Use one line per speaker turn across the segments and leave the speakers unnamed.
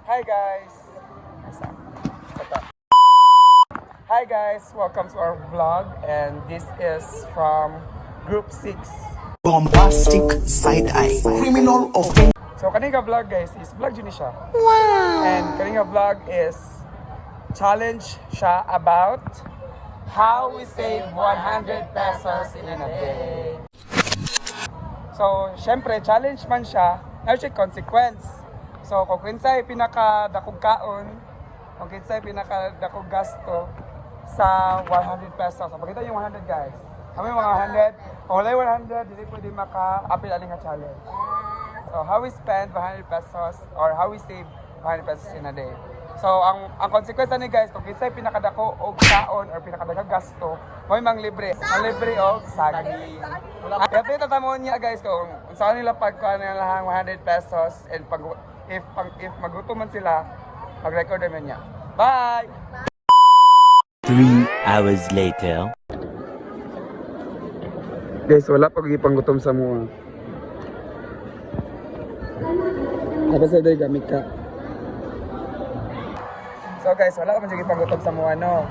Hi guys! Hi guys! Welcome to our vlog and this is from Group 6.
Bombastic side-eye, criminal offense.
So kaninga vlog guys is vlog yun siya. Wow! And kaninga vlog is challenge siya about how we save 100 pesos in a day. So, syempre, challenge man siya, na siya consequence. So, kung kinsay pinaka-dakog kaon, kung kinsay pinaka-dakog gasto sa 100 pesos. So, pakita yung 100 guys. Kami mga 100. Kung wala yung 100, hindi pwede maka-apil aling nga challenge. So, how we spend 100 pesos or how we save 100 pesos in a day. So, ang consequence ni guys, kung kinsay pinakadako o kaon or pinakadagang gasto, may mang libre. Ang libre o saging. Kaya tatamon niya guys kung saan nila pagkuha nila lang 100 pesos and pag if magutom man sila, mag-record naman niya. Bye!
3 hours later.
Guys, wala pag ipanggutom sa mga. Tapos sa day gamit ka. So guys, wala ka man dyan ipanggutom sa mga no.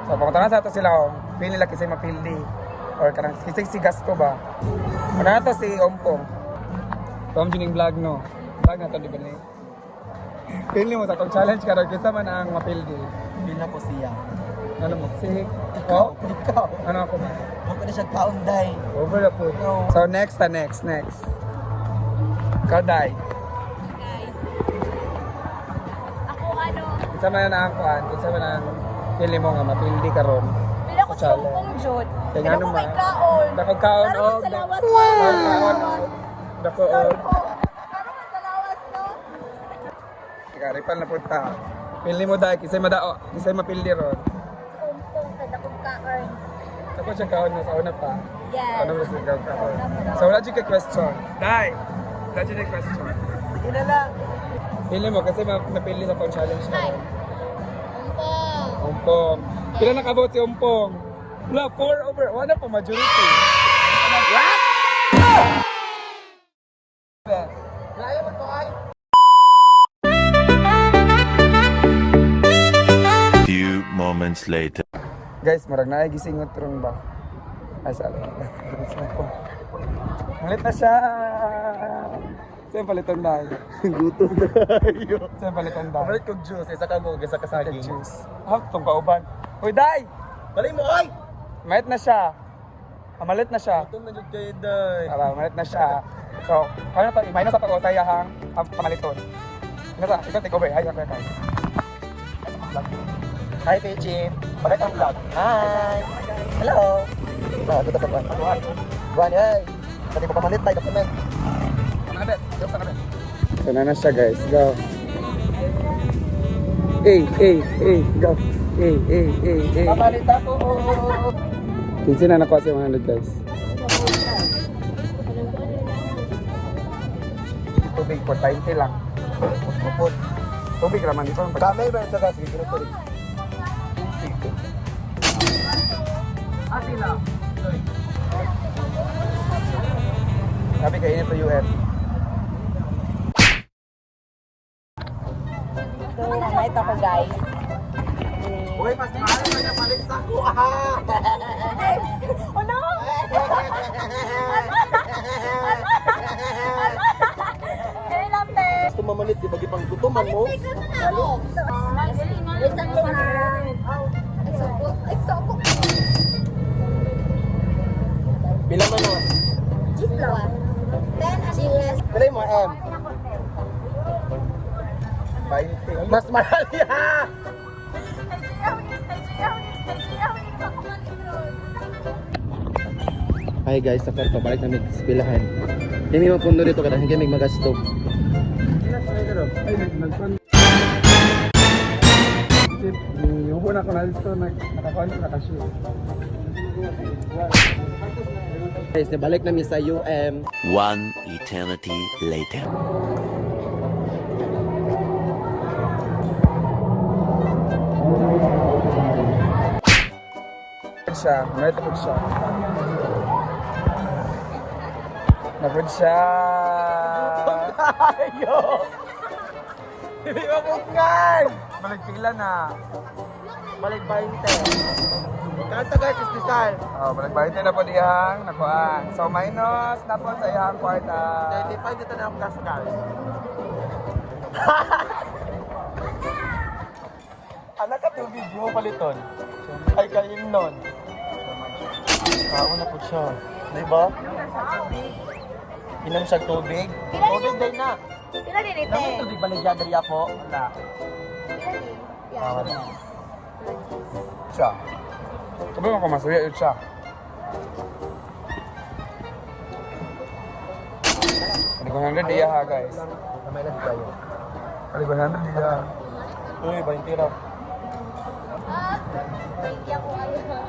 So pagpunta na sa ito sila kung feel nila kisay mapildi. Or kanang kisay si gasto ba. Ano na ito si Ompong. Tom Juning vlog no. Vlog na ito di ba ni? Feel mo sa itong challenge ka rin kisa man ang mapildi.
Feel na ko siya.
Ano mo? Si? Oh?
Ikaw.
Ano ako ba?
Huwag ko na siya kaunday.
Over the food.
No.
So next. Kaday. Isa man na ako isa man ang pili mo nga mapildi ka ron.
Pila ko sa Hong Jod.
Kaya
Pila
nga
ko
naman.
kay Kaon.
Dakog kaon
Pero
o.
man sa lawas.
Kaon o. Dako o.
Pero man sa lawas, no?
Ikaripan na punta. Pili mo dahil kisay madao. Kisay mapildi ron.
Umpong, tadakong Kaon.
Ako siya kaon na sa una pa.
Yes.
Ano ba siya kaon? So wala dyan ka question. Dai! Wala dyan ka question.
Sige na lang.
Pili mo kasi mapili sa pang challenge na.
Hi. Umpong.
Umpong. Pila nakabot si Umpong? Wala, 4 over. Wala pa majority. What?
Kaya mo to ay.
Few moments later.
Guys, marag na ay gisingot ron ba? Ay, sala. Malit na siya. Saan palitan na?
Gutom na tayo.
Saan palitan na?
Pamalit kong juice. Isa ka mo. Isa ka saging.
Juice. Ah, itong kauban. Uy, Day!
Balik mo ay!
Malit na siya. Malit na siya.
Gutom na dyan kayo day.
Malit na siya. So, kaya na ito, imay na sa pag-usaya hang pamaliton. Nasa, ikaw take over. Hi, hi.
Hi, Pechin. Bakit ang vlog? Hi! Hello! Dito sa buwan. Buwan, ay! Pati mo pamalit tayo kapag
So, na siya guys. Go. Go.
Pamalit ako!
Kinsi na nakuha si 100 guys. Tubig po, 20 lang.
Upot.
Tubig naman dito.
Kamay ba yung sagas? Sige, ginito rin.
Sabi kayo init sa UN.
So, namahit ako, guys.
Uy, mas mahal na napalit sa ko!
Oh, no! Kaya lang, te.
Gusto mamalit, di ba gipang gutuman mo?
Wait lang ko na. Ay, sopok.
Pila man na?
Cheese lang. 10 cheese.
Pila mo, M? 20. Mas mahal yan! Hi guys, sa karpa, balik namin sa pilahan. Hindi mo puno dito kada hindi may magasto.
Ay, nagpan. Yung una ko na dito, nakakuha na nakashoot.
Guys, nabalik namin sa UM.
1 eternity later.
Siya, may tapos siya. Napod siya.
Ayo! Hindi mabukngan!
Balik pila na.
Balik 20. Kanta guys, is design.
Oh, balik 20 na po diyang nakuhaan. So minus na po sa iyang kwarta.
35 dito na ako kasakal. Anak ka tubig mo paliton. Ay kalim nun. Una po siya. Di ba? Inom siya tubig. Tubig din na.
Pila din ite.
Naman tubig baligya dari ako. Wala.
Pila din.
Siya. Sabi mo kung masuya yun siya. Balik 100 diya ha guys.
Kamay na tayo.
Balik 100 diya.
Uy, 20 raw.
Hindi ako ayaw.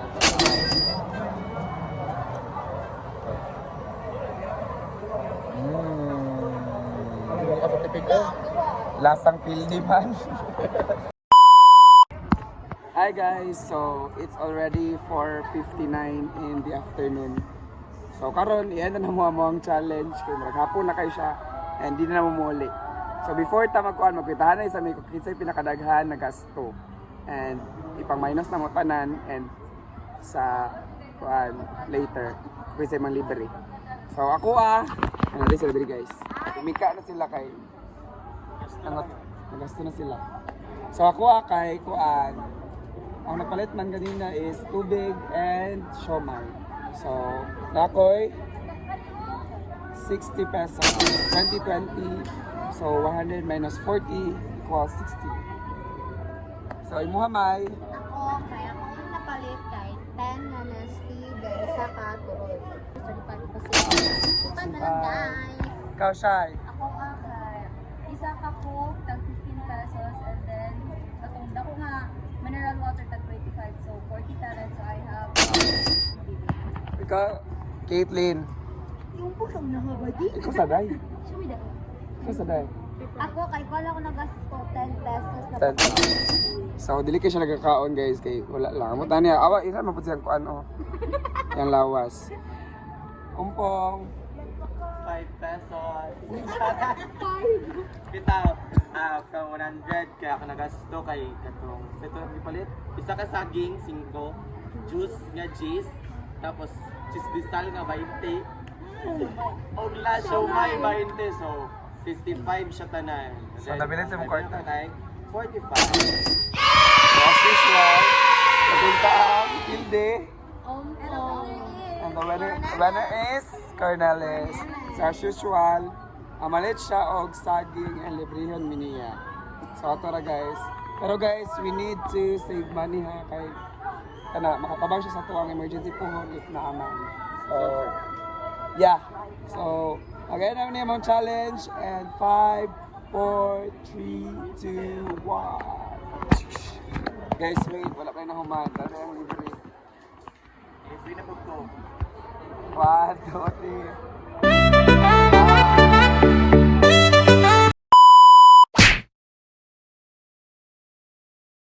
Hindi ka patipig ko.
Lasang pildi man. Hi guys, so it's already 4:59 in the afternoon. So karon iyan na mo ang challenge kay maghapon na kay siya and di na mamuli. So before ta magkuan magkitahan na sa may kinsay pinakadaghan na gasto. And ipang minus na mo tanan and sa kuan later kasi mang libre. So ako ano din sila diri guys. Umika na sila kay nagasto na sila. So ako kay kuan ang napalit man kanina is tubig and siomai. So, nakoy 60 pesos. 2020. So, 100 minus 40 equals 60. So, imuha may
Ako, kaya ako yung napalit kay 10 na nasty dahil sa katuloy. So, di pa rin kasi. Bukan na lang guys.
ikaw siya.
Ako kay isa ka coke tag 15 pesos and then katong dako nga mineral water tag 25 so 40 talent so I have
Ikaw, Caitlyn.
yung pusong nahabadi.
Ikaw saday.
Sumida.
Ikaw saday.
Ako kay wala ko nagasto 10 pesos na
10. So, dili kayo siya nagkakaon guys kay wala lang. Amo tani awa isa man pud siyang kuan Yang lawas. Umpong.
5 pesos. Bitaw, kang 100 kaya ako nagasto kay katong sa ito ipalit. Isa ka saging 5, juice nga cheese, tapos cheese distal nga 20. Og la siomai 20 so 55 siya tanan.
So, nabili sa mong kwarta?
Kay 45.
So, as usual, papunta ang Hilde. And the winner is Cornelis. So as usual, amalit siya og saging and librehon miniya. So ato ra guys. Pero guys, we need to save money ha kay kana makatabang siya sa tuwang emergency puhon if naaman. So yeah. So again naman niya mong challenge and 5, 4, 3, 2, 1. Guys, wait, wala pa na human. Dali ang libre.
Libre na po ko.
1, 2, 3.